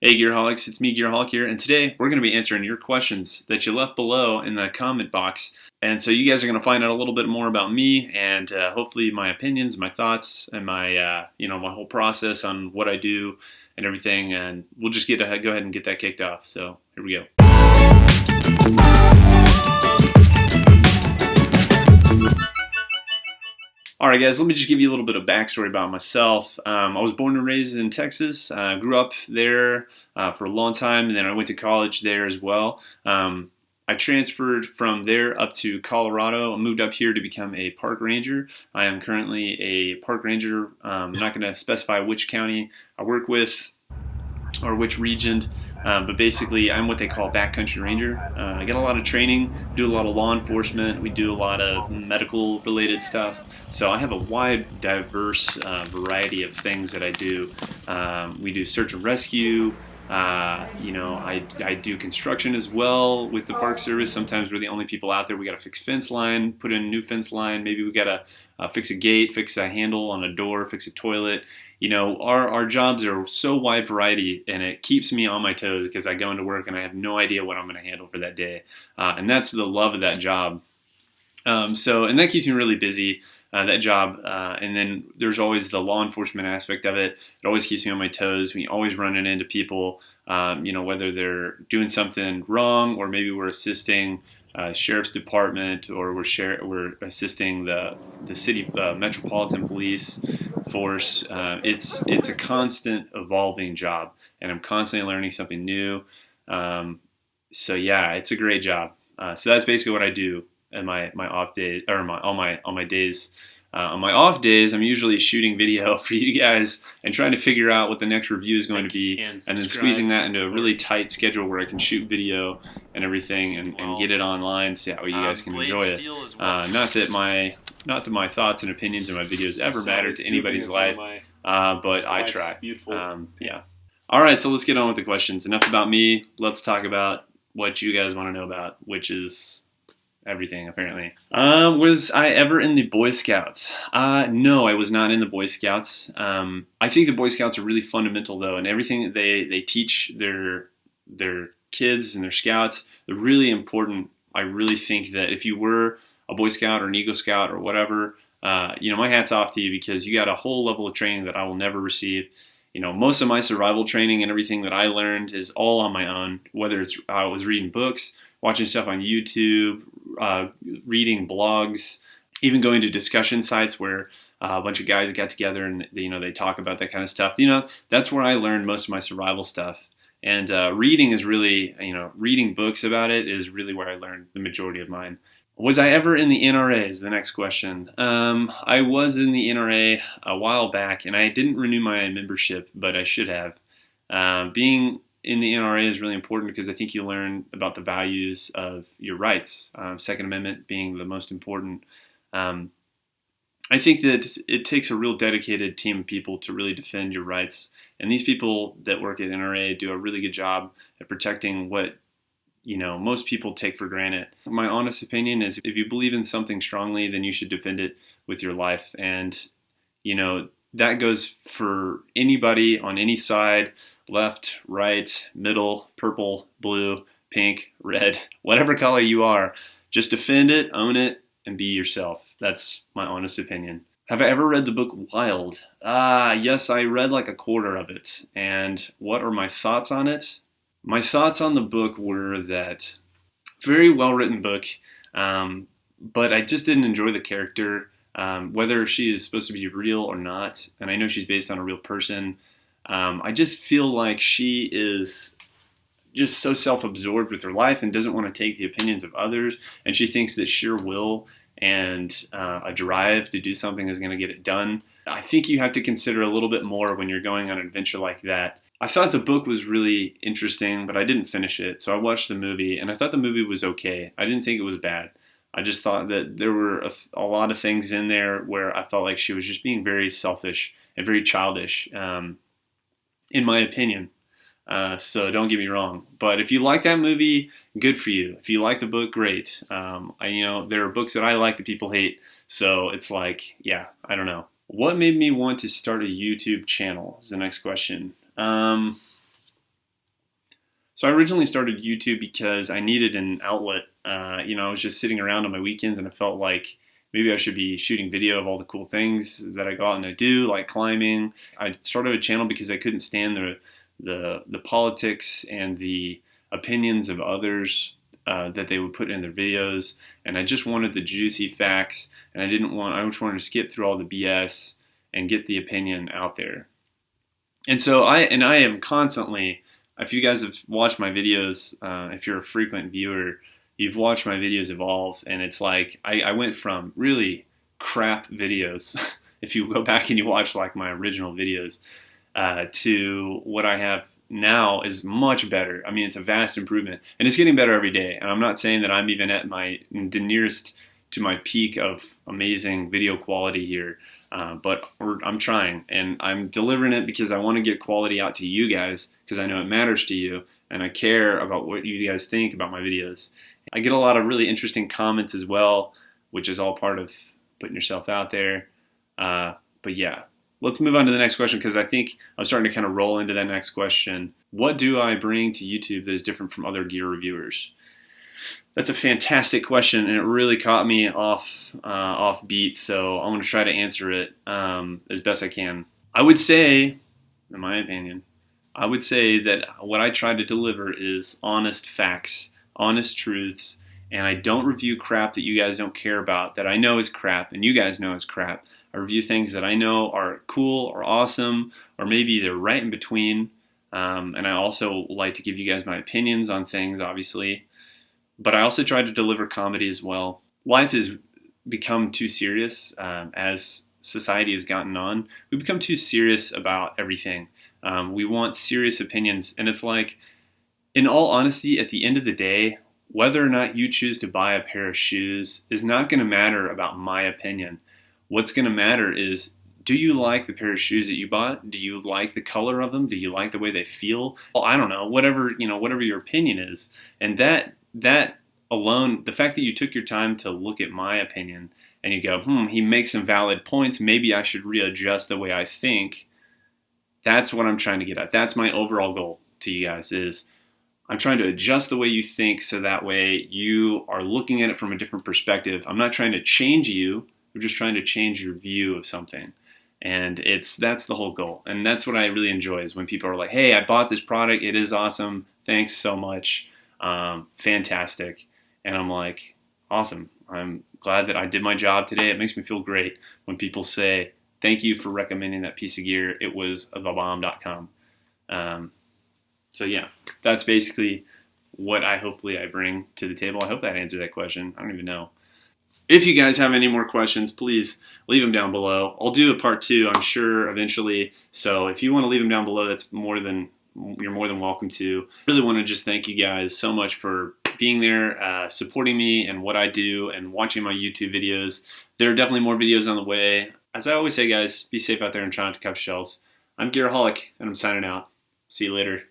Hey Gearaholics, it's me Gearaholic here, and today we're going to be answering your questions that you left below in the comment box. And so you guys are going to find out a little bit more about me and hopefully my opinions, my thoughts, and my my whole process on what I do and everything. And we'll just go ahead and get that kicked off. So here we go. Alright guys, let me just give you a little bit of backstory about myself. I was born and raised in Texas, grew up there for a long time, and then I went to college there as well. I transferred from there up to Colorado. I moved up here to become a park ranger. I am currently a park ranger. I'm not going to specify which county I work with or which region, but basically I'm what they call a backcountry ranger. I get a lot of training, do a lot of law enforcement, we do a lot of medical related stuff. So I have a wide, diverse variety of things that I do. We do search and rescue. I do construction as well with the Park Service. Sometimes we're the only people out there. We got to fix fence line, put in a new fence line. Maybe we got to fix a gate, fix a handle on a door, fix a toilet. You know, our jobs are so wide variety, and it keeps me on my toes because I go into work and I have no idea what I'm going to handle for that day. And that's the love of that job. And that keeps me really busy. That job, and then there's always the law enforcement aspect of it. It always keeps me on my toes. We always running into people, whether they're doing something wrong or maybe we're assisting sheriff's department or we're assisting the city metropolitan police force. It's a constant evolving job, and I'm constantly learning something new. So yeah, it's a great job. So that's basically what I do in my off days, or on my days. On my off days, I'm usually shooting video for you guys and trying to figure out what the next review is going to be, and then squeezing that into a really tight schedule where I can shoot video and everything and get it online so that way you guys can enjoy it. Not that my thoughts and opinions in my videos ever matter to anybody's life, but I try. Yeah. All right, so let's get on with the questions. Enough about me. Let's talk about what you guys want to know about, which is everything, apparently. Was I ever in the Boy Scouts? No, I was not in the Boy Scouts. I think the Boy Scouts are really fundamental, though, and everything that they teach their kids and their scouts, they're really important. I really think that if you were a Boy Scout or an Eagle Scout or whatever, my hat's off to you because you got a whole level of training that I will never receive. Most of my survival training and everything that I learned is all on my own, whether it's I was reading books, watching stuff on YouTube, reading blogs, even going to discussion sites where a bunch of guys got together and they talk about that kind of stuff. That's where I learned most of my survival stuff. And reading is really, reading books about it is really where I learned the majority of mine. Was I ever in the NRA is the next question. I was in the NRA a while back, and I didn't renew my membership, but I should have. Being in the NRA is really important because I think you learn about the values of your rights, Second Amendment being the most important. I think that it takes a real dedicated team of people to really defend your rights. And these people that work at NRA do a really good job at protecting what most people take for granted. My honest opinion is if you believe in something strongly, then you should defend it with your life. And, that goes for anybody on any side, left, right, middle, purple, blue, pink, red, whatever color you are. Just defend it, own it, and be yourself. That's my honest opinion. Have I ever read the book Wild? Yes, I read like a quarter of it. And what are my thoughts on it? My thoughts on the book were that very well written book, but I just didn't enjoy the character, whether she is supposed to be real or not. And I know she's based on a real person. I just feel like she is just so self-absorbed with her life and doesn't want to take the opinions of others. And she thinks that sheer will and a drive to do something is going to get it done. I think you have to consider a little bit more when you're going on an adventure like that. I thought the book was really interesting, but I didn't finish it. So I watched the movie, and I thought the movie was okay. I didn't think it was bad. I just thought that there were a lot of things in there where I felt like she was just being very selfish and very childish, in my opinion. So don't get me wrong. But if you like that movie, good for you. If you like the book, great. There are books that I like that people hate. So it's like, yeah, I don't know. What made me want to start a YouTube channel is the next question. So I originally started YouTube because I needed an outlet. I was just sitting around on my weekends and I felt like maybe I should be shooting video of all the cool things that I got to do, like climbing. I started a channel because I couldn't stand the politics and the opinions of others that they would put in their videos, and I just wanted the juicy facts, and I just wanted to skip through all the BS and get the opinion out there. And so I am constantly, if you guys have watched my videos, if you're a frequent viewer, you've watched my videos evolve, and it's like I went from really crap videos, if you go back and you watch like my original videos, to what I have now is much better. I mean, it's a vast improvement, and it's getting better every day. And I'm not saying that I'm even at the nearest to my peak of amazing video quality here, but I'm trying, and I'm delivering it because I want to get quality out to you guys, because I know it matters to you, and I care about what you guys think about my videos. I get a lot of really interesting comments as well, which is all part of putting yourself out there. But yeah. Let's move on to the next question, because I think I'm starting to kind of roll into that next question. What do I bring to YouTube that is different from other gear reviewers? That's a fantastic question, and it really caught me off beat, so I'm going to try to answer it as best I can. I would say, in my opinion, that what I try to deliver is honest facts, honest truths, and I don't review crap that you guys don't care about, that I know is crap, and you guys know is crap. I review things that I know are cool or awesome, or maybe they're right in between. And I also like to give you guys my opinions on things, obviously. But I also try to deliver comedy as well. Life has become too serious as society has gotten on. We've become too serious about everything. We want serious opinions. And it's like, in all honesty, at the end of the day, whether or not you choose to buy a pair of shoes is not going to matter about my opinion. What's going to matter is, do you like the pair of shoes that you bought? Do you like the color of them? Do you like the way they feel? Well, I don't know, whatever your opinion is. And that alone, the fact that you took your time to look at my opinion and you go, he makes some valid points, maybe I should readjust the way I think. That's what I'm trying to get at. That's my overall goal to you guys, is I'm trying to adjust the way you think so that way you are looking at it from a different perspective. I'm not trying to change you. We're just trying to change your view of something. And that's the whole goal. And that's what I really enjoy, is when people are like, hey, I bought this product. It is awesome. Thanks so much. Fantastic. And I'm like, awesome. I'm glad that I did my job today. It makes me feel great when people say, thank you for recommending that piece of gear. It was thebomb.com. So yeah, that's basically what hopefully I bring to the table. I hope that answered that question. I don't even know. If you guys have any more questions, please leave them down below. I'll do a part 2, I'm sure, eventually. So if you want to leave them down below, you're more than welcome to. I really want to just thank you guys so much for being there, supporting me and what I do, and watching my YouTube videos. There are definitely more videos on the way. As I always say, guys, be safe out there and try not to cuff shells. I'm Gearaholic, and I'm signing out. See you later.